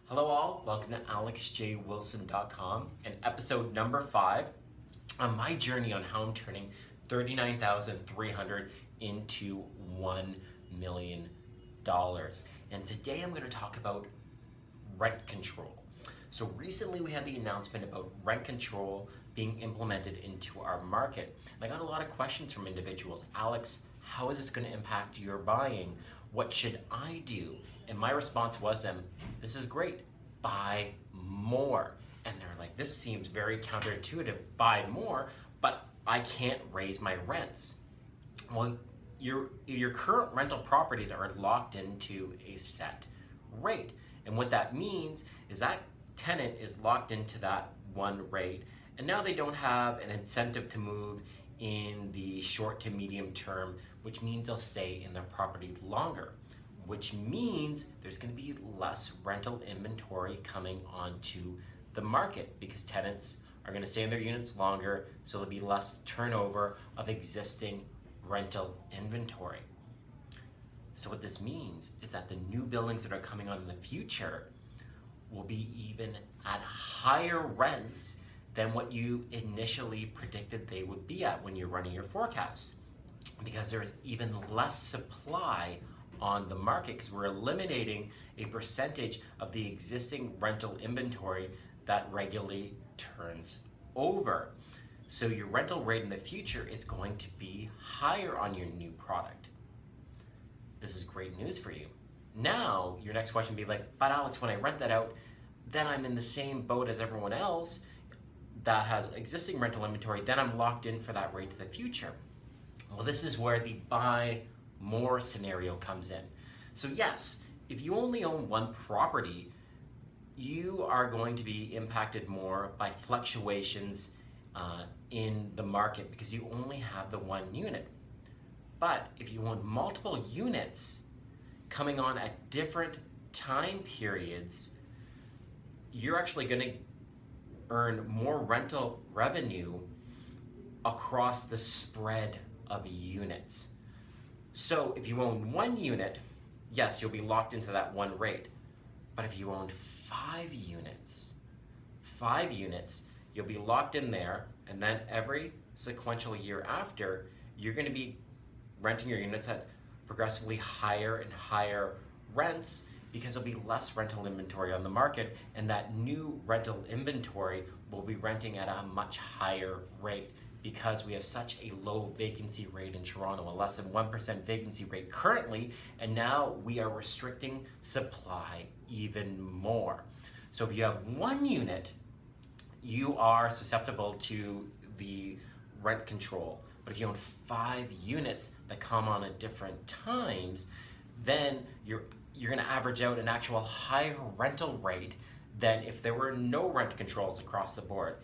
Hello all, welcome to alexjwilson.com and episode number 5 on my journey on how I'm turning $39,300 into $1 million. And today I'm going to talk about rent control. So recently we had the announcement about rent control being implemented into our market. And I got a lot of questions from individuals. Alex, how is this going to impact your buying? What should I do? And my response was this is great, buy more. And they're like, this seems very counterintuitive, buy more, but I can't raise my rents. Well, your current rental properties are locked into a set rate. And what that means is that tenant is locked into that one rate, and now they don't have an incentive to move in the short to medium term, which means they'll stay in their property longer, which means there's going to be less rental inventory coming onto the market because tenants are going to stay in their units longer, so there'll be less turnover of existing rental inventory. So what this means is that the new buildings that are coming on in the future will be even at higher rents than what you initially predicted they would be at when you're running your forecast, because there's even less supply on the market because we're eliminating a percentage of the existing rental inventory that regularly turns over. So your rental rate in the future is going to be higher on your new product. This is great news for you. Now, your next question would be like, but Alex, when I rent that out, then I'm in the same boat as everyone else that has existing rental inventory, then I'm locked in for that rate to the future. Well, this is where the buy more scenario comes in. So yes, if you only own one property, you are going to be impacted more by fluctuations in the market because you only have the one unit. But if you own multiple units coming on at different time periods, you're actually going to earn more rental revenue across the spread of units. So if you own one unit, yes, you'll be locked into that one rate. But if you owned 5 units, you'll be locked in there, and then every sequential year after, you're going to be renting your units at progressively higher and higher rents because there'll be less rental inventory on the market, and that new rental inventory will be renting at a much higher rate because we have such a low vacancy rate in Toronto, a less than 1% vacancy rate currently, and now we are restricting supply even more. So if you have one unit, you are susceptible to the rent control. But if you own 5 units that come on at different times, then you're going to average out an actual higher rental rate than if there were no rent controls across the board.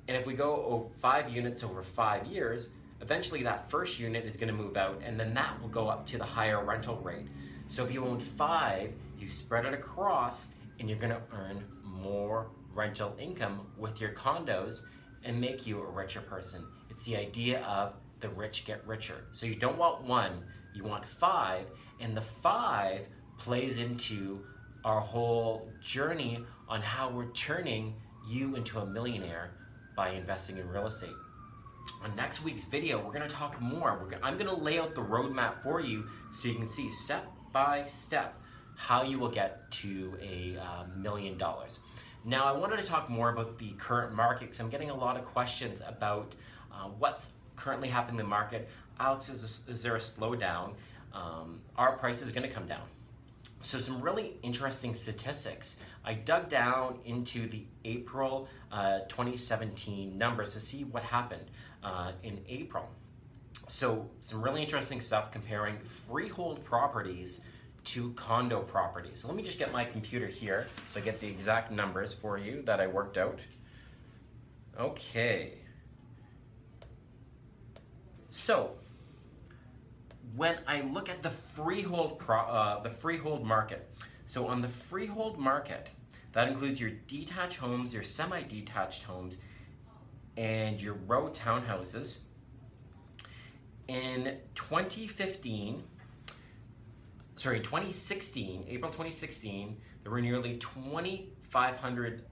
And if we go over 5 units over 5 years, eventually that first unit is going to move out, and then that will go up to the higher rental rate. So if you own 5, you spread it across, and you're going to earn more rental income with your condos and make you a richer person. It's the idea of the rich get richer. So you don't want 1, you want 5, and the 5 plays into our whole journey on how we're turning you into a millionaire by investing in real estate. On next week's video, we're going to talk more. I'm going to lay out the roadmap for you so you can see step by step how you will get to $1 million. Now, I wanted to talk more about the current market because I'm getting a lot of questions about what's currently happening in the market. Alex, is there a slowdown? Are prices going to come down? So some really interesting statistics. I dug down into the April 2017 numbers to see what happened in April. So some really interesting stuff comparing freehold properties to condo properties. So let me just get my computer here so I get the exact numbers for you that I worked out. Okay. So when I look at the freehold market, so on the freehold market, that includes your detached homes, your semi-detached homes, and your row townhouses. In 2016, April 2016, There were nearly 2,500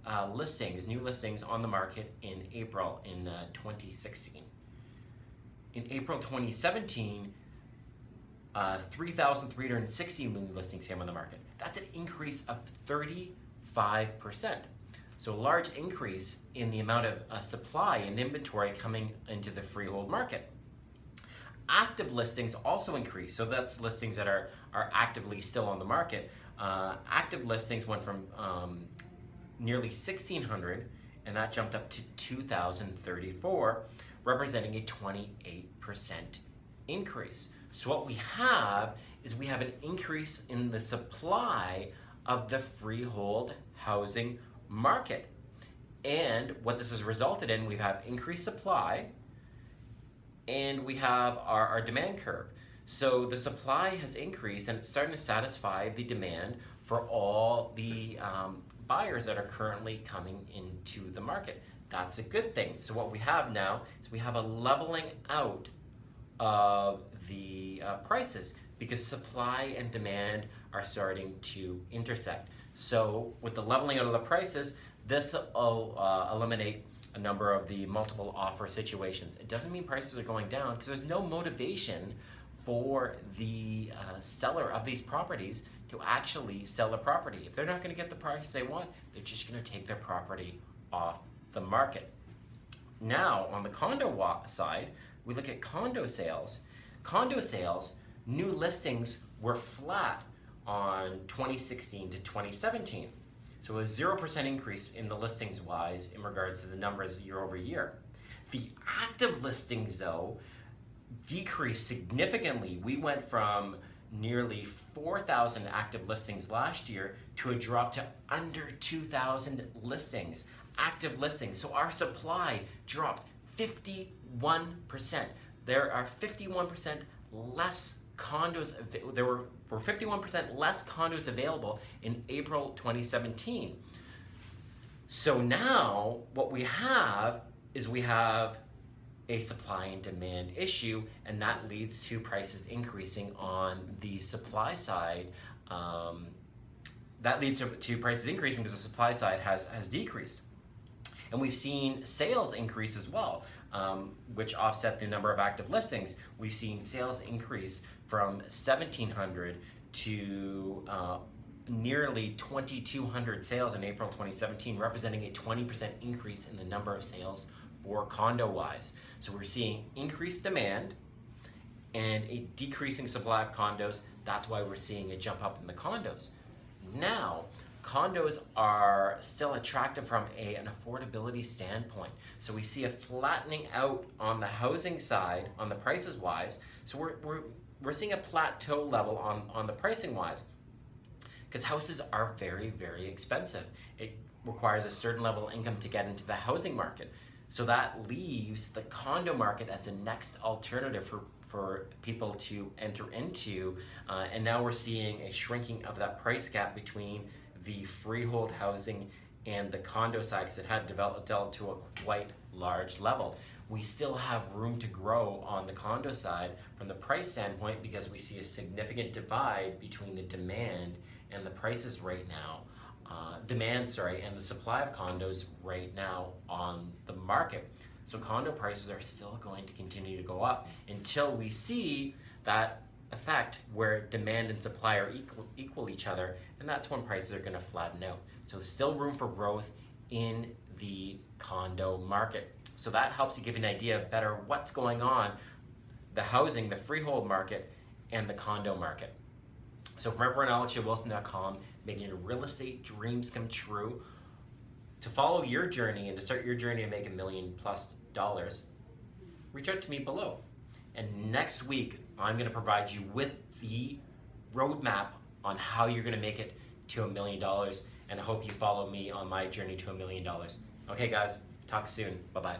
new listings on the market in April in 2016. In April 2017, 3,360 new listings came on the market. That's an increase of 35%. So a large increase in the amount of supply and inventory coming into the freehold market. Active listings also increased. So that's listings that are actively still on the market. Active listings went from nearly 1,600, and that jumped up to 2,034, representing a 28% increase. So what we have is we have an increase in the supply of the freehold housing market. And what this has resulted in, we have increased supply, and we have our demand curve. So the supply has increased, and it's starting to satisfy the demand for all the buyers that are currently coming into the market. That's a good thing. So what we have now is we have a leveling out of the prices, because supply and demand are starting to intersect. So with the leveling out of the prices, this will eliminate a number of the multiple offer situations. It doesn't mean prices are going down, because there's no motivation for the seller of these properties to actually sell a property. If they're not going to get the price they want, they're just going to take their property off the market. Now, on the condo side, we look at condo sales. Condo sales, new listings were flat on 2016 to 2017. So a 0% increase in the listings wise in regards to the numbers year over year. The active listings though decreased significantly. We went from nearly 4,000 active listings last year to a drop to under 2,000 listings, active listings. So our supply dropped 51%. There are 51% less condos, there were 51% less condos available in April 2017. So now what we have is we have a supply and demand issue, and that leads to prices increasing on the supply side. That leads to prices increasing because the supply side has decreased. And we've seen sales increase as well, which offset the number of active listings. We've seen sales increase from 1,700 to nearly 2,200 sales in April 2017, representing a 20% increase in the number of sales for condo-wise. So we're seeing increased demand and a decreasing supply of condos. That's why we're seeing a jump up in the condos. Now, condos are still attractive from an affordability standpoint. So we see a flattening out on the housing side, on the prices wise. So we're seeing a plateau level on the pricing wise, because houses are very, very expensive. It requires a certain level of income to get into the housing market. So that leaves the condo market as a next alternative for people to enter into. And now we're seeing a shrinking of that price gap between the freehold housing and the condo side, because it had developed to a quite large level. We still have room to grow on the condo side from the price standpoint, because we see a significant divide between the demand and the prices right now. And the supply of condos right now on the market. So condo prices are still going to continue to go up until we see that effect where demand and supply are equal each other, and that's when prices are going to flatten out. So still room for growth in the condo market. So that helps you give you an idea of better what's going on, the housing, the freehold market, and the condo market. So from everyone, AlexJWilson.com, making your real estate dreams come true. To follow your journey and to start your journey to make $1 million+ reach out to me below. And next week, I'm going to provide you with the roadmap on how you're going to make it to $1 million. And I hope you follow me on my journey to $1 million. Okay, guys, talk soon. Bye-bye.